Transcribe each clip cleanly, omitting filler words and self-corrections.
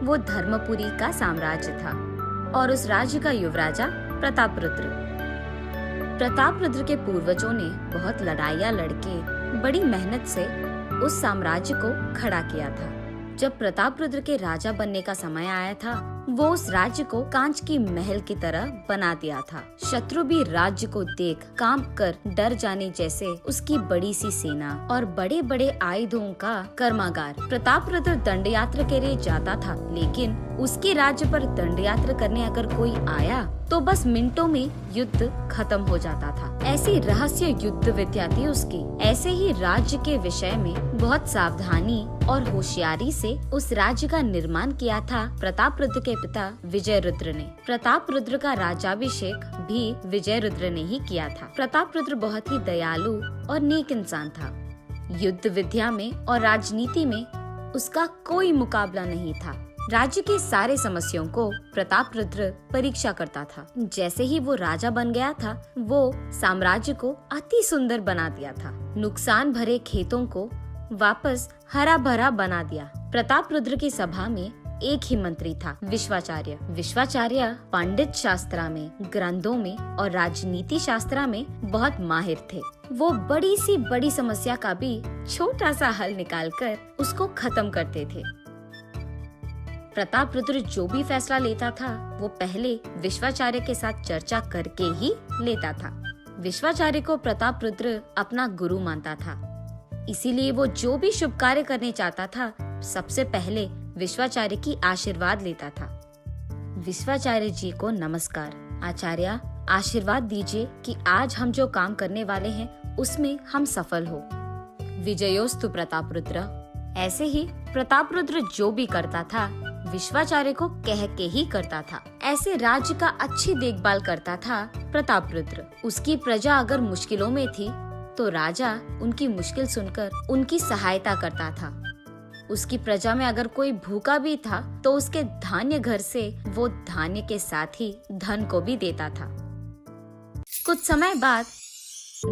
वो धर्मपुरी का साम्राज्य था और उस राज्य का युवराजा प्रतापरुद्र। प्रतापरुद्र के पूर्वजों ने बहुत लड़ाइयाँ लड़के बड़ी मेहनत से उस साम्राज्य को खड़ा किया था। जब प्रतापरुद्र के राजा बनने का समय आया था, वो उस राज्य को कांच की महल की तरह बना दिया था। शत्रु भी राज्य को देख कांप कर डर जाने जैसे उसकी बड़ी सी सेना और बड़े बड़े आयुधों का कर्मागार। प्रतापरुद्र दंड यात्रा के लिए जाता था, लेकिन उसके राज्य पर दंड यात्रा करने अगर कोई आया तो बस मिनटों में युद्ध खत्म हो जाता था। ऐसी रहस्य युद्ध विद्या थी उसकी। ऐसे ही राज्य के विषय में बहुत सावधानी और होशियारी से उस राज्य का निर्माण किया था प्रतापरुद्र के पिता विजयरुद्र ने। प्रतापरुद्र का राज्याभिषेक भी विजयरुद्र ने ही किया था। प्रतापरुद्र बहुत ही दयालु और नेक इंसान था। युद्ध विद्या में और राजनीति में उसका कोई मुकाबला नहीं था। राज्य के सारे समस्याओं को प्रतापरुद्र परीक्षा करता था। जैसे ही वो राजा बन गया था, वो साम्राज्य को अति सुंदर बना दिया था। नुकसान भरे खेतों को वापस हरा भरा बना दिया। प्रतापरुद्र की सभा में एक ही मंत्री था, विश्वाचार्य। विश्वाचार्य पंडित शास्त्र में, ग्रंथों में और राजनीति शास्त्र में बहुत माहिर थे। वो बड़ी सी बड़ी समस्या का भी छोटा सा हल निकालकर उसको खत्म करते थे। प्रतापरुद्र जो भी फैसला लेता था, वो पहले विश्वाचार्य के साथ चर्चा करके ही लेता था। विश्वाचार्य को प्रतापरुद्र अपना गुरु मानता था, इसीलिए वो जो भी शुभ कार्य करने चाहता था, सबसे पहले विश्वाचार्य की आशीर्वाद लेता था। विश्वाचार्य जी को नमस्कार। आचार्य, आशीर्वाद दीजिए कि आज हम जो काम करने वाले हैं उसमें हम सफल हो। विजयोस्तु प्रतापरुद्र। ऐसे ही प्रतापरुद्र जो भी करता था, विश्वाचार्य को कह के ही करता था। ऐसे राज्य का अच्छी देखभाल करता था प्रतापरुद्र। उसकी प्रजा अगर मुश्किलों में थी तो राजा उनकी मुश्किल सुनकर उनकी सहायता करता था। उसकी प्रजा में अगर कोई भूखा भी था तो उसके धान्य घर से वो धान्य के साथ ही धन को भी देता था। कुछ समय बाद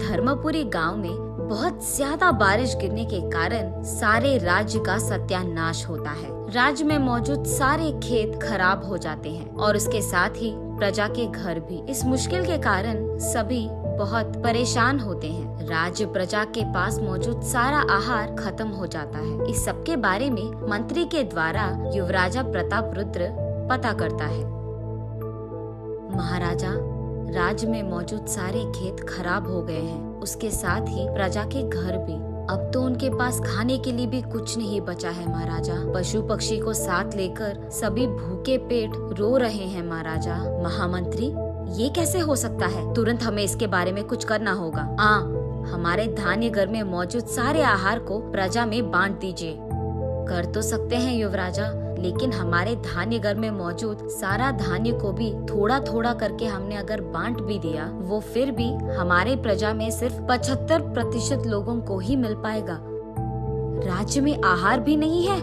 धर्मपुरी गांव में बहुत ज्यादा बारिश गिरने के कारण सारे राज्य का सत्यानाश होता है। राज्य में मौजूद सारे खेत खराब हो जाते हैं और उसके साथ ही प्रजा के घर भी। इस मुश्किल के कारण सभी बहुत परेशान होते हैं। राज्य प्रजा के पास मौजूद सारा आहार खत्म हो जाता है। इस सब के बारे में मंत्री के द्वारा युवराजा प्रतापरुद्र पता करता है। महाराजा, राज्य में मौजूद सारे खेत खराब हो गए हैं, उसके साथ ही प्रजा के घर भी। अब तो उनके पास खाने के लिए भी कुछ नहीं बचा है महाराजा। पशु पक्षी को साथ लेकर सभी भूखे पेट रो रहे हैं महाराजा। महामंत्री, ये कैसे हो सकता है? तुरंत हमें इसके बारे में कुछ करना होगा। हमारे धान्य घर में मौजूद सारे आहार को प्रजा में बांट दीजिए। कर तो सकते हैं युवराजा, लेकिन हमारे धान्य घर में मौजूद सारा धान्य को भी थोड़ा थोड़ा करके हमने अगर बांट भी दिया, वो फिर भी हमारे प्रजा में सिर्फ 75% लोगों को ही मिल पाएगा। राज्य में आहार भी नहीं है।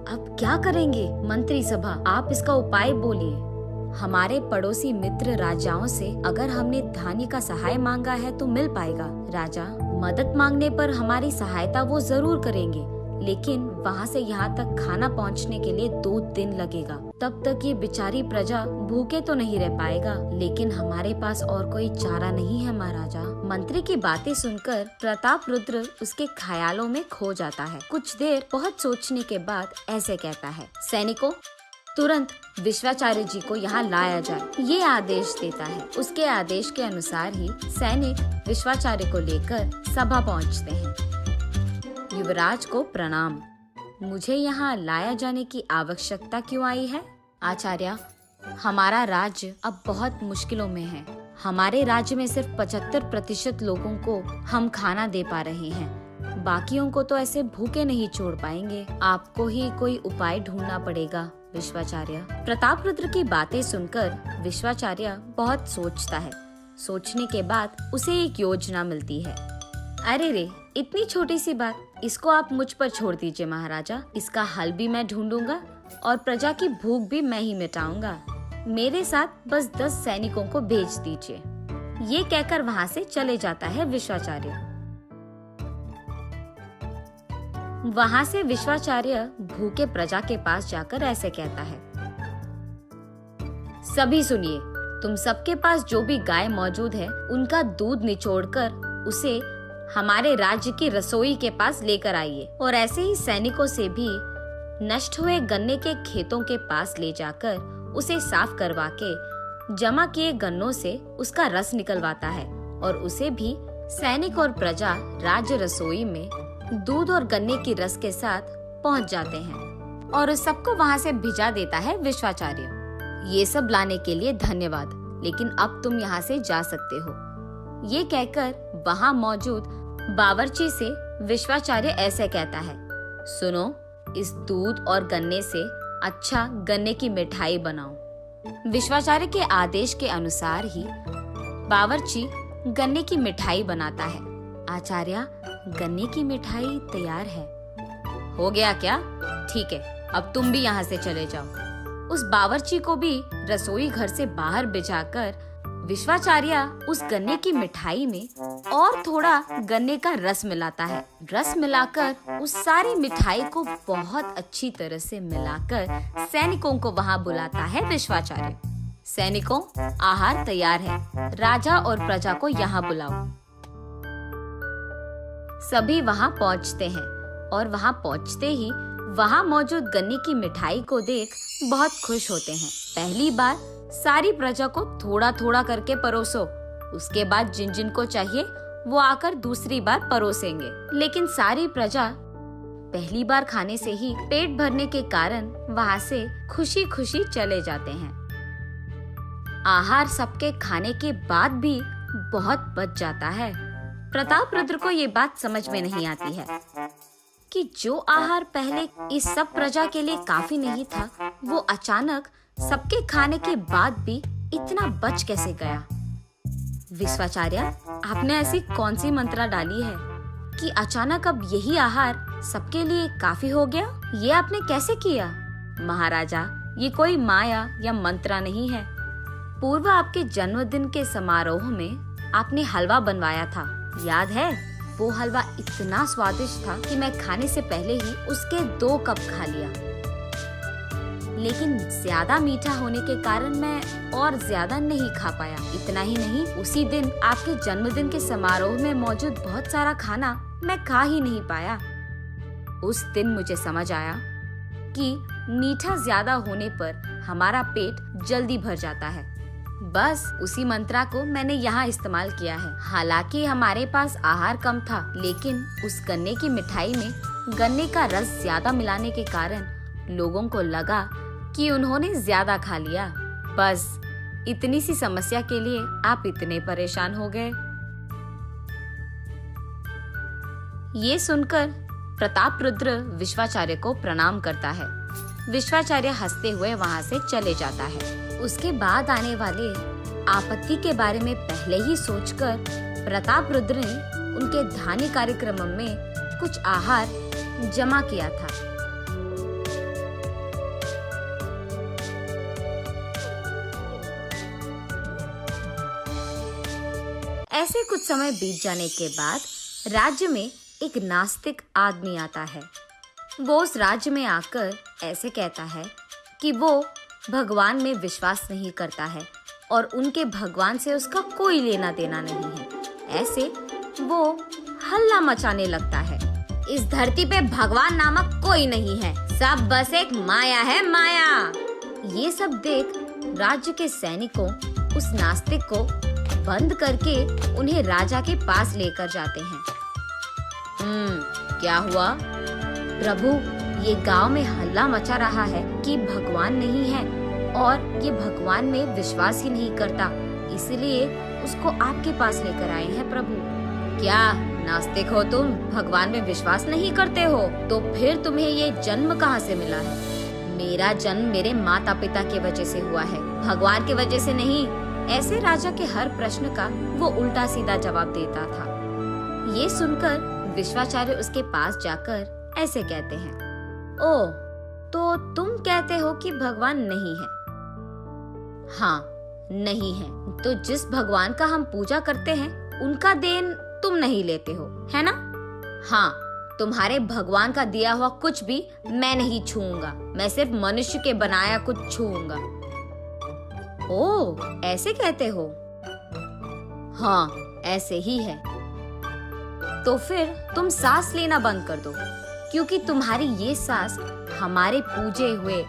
अब क्या करेंगे? मंत्री सभा, आप इसका उपाय बोलिए। हमारे पड़ोसी मित्र राजाओं से अगर हमने धान्य का सहाय मांगा है तो मिल पाएगा। राजा, मदद मांगने पर हमारी सहायता वो जरूर करेंगे, लेकिन वहाँ से यहाँ तक खाना पहुँचने के लिए 2 दिन लगेगा। तब तक ये बेचारी प्रजा भूखे तो नहीं रह पाएगा, लेकिन हमारे पास और कोई चारा नहीं है महाराजा। मंत्री की बातें सुनकर प्रतापरुद्र उसके ख्यालों में खो जाता है। कुछ देर बहुत सोचने के बाद ऐसे कहता है, सैनिकों, तुरंत विश्वाचार्य जी को यहाँ लाया जाए। ये आदेश देता है। उसके आदेश के अनुसार ही सैनिक विश्वाचार्य को लेकर सभा पहुँचते हैं। युवराज को प्रणाम। मुझे यहाँ लाया जाने की आवश्यकता क्यों आई है? आचार्य, हमारा राज्य अब बहुत मुश्किलों में है। हमारे राज्य में सिर्फ 75% लोगों को हम खाना दे पा रहे हैं। बाकियों को तो ऐसे भूखे नहीं छोड़ पाएंगे। आपको ही कोई उपाय ढूंढना पड़ेगा विश्वाचार्य। प्रतापरुद्र की बातें सुनकर विश्वाचार्य बहुत सोचता है। सोचने के बाद उसे एक योजना मिलती है। अरे रे, इतनी छोटी सी बात, इसको आप मुझ पर छोड़ दीजिए महाराजा। इसका हल भी मैं ढूंढूंगा और प्रजा की भूख भी मैं ही मिटाऊंगा। मेरे साथ बस 10 सैनिकों को भेज दीजिए। ये कहकर वहाँ से चले जाता है विश्वाचार्य। वहाँ से विश्वाचार्य भूखे प्रजा के पास जाकर ऐसे कहता है, सभी सुनिए, तुम सबके पास जो भी गाय मौजूद है उनका दूध निचोड़कर उसे हमारे राज्य की रसोई के पास लेकर आइए, और ऐसे ही सैनिकों से भी नष्ट हुए गन्ने के खेतों के पास ले जाकर उसे साफ करवा के जमा किए गन्नों से उसका रस निकलवाता है, और उसे भी सैनिक और प्रजा राज्य रसोई में दूध और गन्ने की रस के साथ पहुंच जाते हैं, और उस सबको वहां से भिजा देता है विश्वाचार्य। ये सब लाने के लिए धन्यवाद, लेकिन अब तुम यहाँ से जा सकते हो। ये कहकर वहाँ मौजूद बावर्ची से विश्वाचार्य ऐसे कहता है, सुनो, इस दूध और गन्ने से अच्छा गन्ने की मिठाई बनाओ। विश्वाचार्य के आदेश के अनुसार ही बावर्ची गन्ने की मिठाई बनाता है। आचार्य, गन्ने की मिठाई तैयार है। हो गया क्या? ठीक है, अब तुम भी यहाँ से चले जाओ। उस बावर्ची को भी रसोई घर से बाहर भिजाकर विश्वाचार्य उस गन्ने की मिठाई में और थोड़ा गन्ने का रस मिलाता है। रस मिलाकर उस सारी मिठाई को बहुत अच्छी तरह से मिलाकर सैनिकों को वहाँ बुलाता है विश्वाचार्य। सैनिकों, आहार तैयार है, राजा और प्रजा को यहाँ बुलाओ। सभी वहाँ पहुँचते हैं, और वहाँ पहुँचते ही वहाँ मौजूद गन्ने की मिठाई को देख बहुत खुश होते हैं। पहली बार सारी प्रजा को थोड़ा थोड़ा करके परोसो, उसके बाद जिन जिन को चाहिए वो आकर दूसरी बार परोसेंगे। लेकिन सारी प्रजा पहली बार खाने से ही पेट भरने के कारण वहाँ से खुशी खुशी चले जाते हैं। आहार सबके खाने के बाद भी बहुत बच जाता है। प्रतापरुद्र को ये बात समझ में नहीं आती है कि जो आहार पहले इस सब प्रजा के लिए काफी नहीं था, वो अचानक सबके खाने के बाद भी इतना बच कैसे गया। विश्वाचार्य, आपने ऐसी कौन सी मंत्रा डाली है कि अचानक अब यही आहार सबके लिए काफी हो गया? ये आपने कैसे किया? महाराजा, ये कोई माया या मंत्रा नहीं है। पूर्व आपके जन्मदिन के समारोह में आपने हलवा बनवाया था, याद है? वो हलवा इतना स्वादिष्ट था कि मैं खाने से पहले ही उसके 2 कप खा लिया, लेकिन ज्यादा मीठा होने के कारण मैं और ज्यादा नहीं खा पाया। इतना ही नहीं, उसी दिन आपके जन्मदिन के समारोह में मौजूद बहुत सारा खाना मैं खा ही नहीं पाया। उस दिन मुझे समझ आया कि मीठा ज्यादा होने पर हमारा पेट जल्दी भर जाता है। बस उसी मंत्रा को मैंने यहाँ इस्तेमाल किया है। हालांकि हमारे पास आहार कम था, लेकिन उस गन्ने की मिठाई में गन्ने का रस ज्यादा मिलाने के कारण लोगों को लगा कि उन्होंने ज्यादा खा लिया। बस इतनी सी समस्या के लिए आप इतने परेशान हो गए। ये सुनकर प्रतापरुद्र विश्वाचार्य को प्रणाम करता है। विश्वाचार्य हंसते हुए वहाँ से चले जाता है। उसके बाद आने वाले आपत्ति के बारे में पहले ही सोचकर प्रतापरुद्र ने उनके धान्य कार्यक्रम में कुछ आहार जमा किया था। ऐसे कुछ समय बीत जाने के बाद राज्य में एक नास्तिक आदमी आता है। वो उस राज्य में आकर ऐसे कहता है कि वो भगवान में विश्वास नहीं करता है और उनके भगवान से उसका कोई लेना देना नहीं है। ऐसे वो हल्ला मचाने लगता है, इस धरती पे भगवान नामक कोई नहीं है, सब बस एक माया है, माया। ये सब देख राज्य के सैनिकों उस नास्तिक को बंद करके उन्हें राजा के पास लेकर जाते हैं। क्या हुआ? प्रभु, ये गांव में हल्ला मचा रहा है कि भगवान नहीं है और ये भगवान में विश्वास ही नहीं करता, इसलिए उसको आपके पास लेकर आए हैं प्रभु। क्या नास्तिक हो तुम? भगवान में विश्वास नहीं करते हो? तो फिर तुम्हें ये जन्म कहाँ से मिला है? मेरा जन्म मेरे माता पिता की वजह से हुआ है, भगवान की वजह से नहीं। ऐसे राजा के हर प्रश्न का वो उल्टा सीधा जवाब देता था। ये सुनकर विश्वाचार्य उसके पास जाकर ऐसे कहते हैं, ओ, तो तुम कहते हो कि भगवान नहीं है? हाँ, नहीं है। तो जिस भगवान का हम पूजा करते हैं उनका देन तुम नहीं लेते हो, है ना? हाँ, तुम्हारे भगवान का दिया हुआ कुछ भी मैं नहीं छूऊंगा। मैं सिर्फ मनुष्य के बनाया कुछ छूऊंगा। ओह, ऐसे कहते हो? हाँ, ऐसे ही है। तो फिर तुम सांस लेना बंद कर दो, क्योंकि तुम्हारी ये सांस हमारे पूजे हुए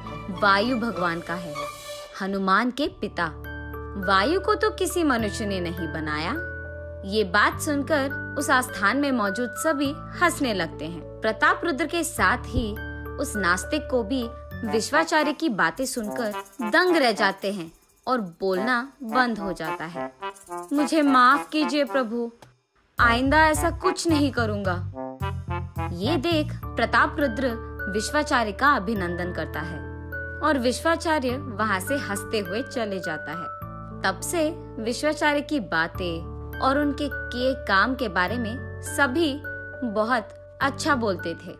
वायु भगवान का है, हनुमान के पिता। वायु को तो किसी मनुष्य ने नहीं बनाया। ये बात सुनकर उस आस्थान में मौजूद सभी हंसने लगते हैं। प्रताप रुद्र के साथ ही उस नास्तिक को भी विश्वाचार्य की बातें सुनकर दंग रह जाते हैं और बोलना बंद हो जाता है। मुझे माफ कीजिए प्रभु, आइंदा ऐसा कुछ नहीं करूंगा। ये देख प्रताप रुद्र विश्वाचार्य का अभिनंदन करता है और विश्वाचार्य वहां से हंसते हुए चले जाता है। तब से विश्वाचार्य की बातें और उनके किए काम के बारे में सभी बहुत अच्छा बोलते थे।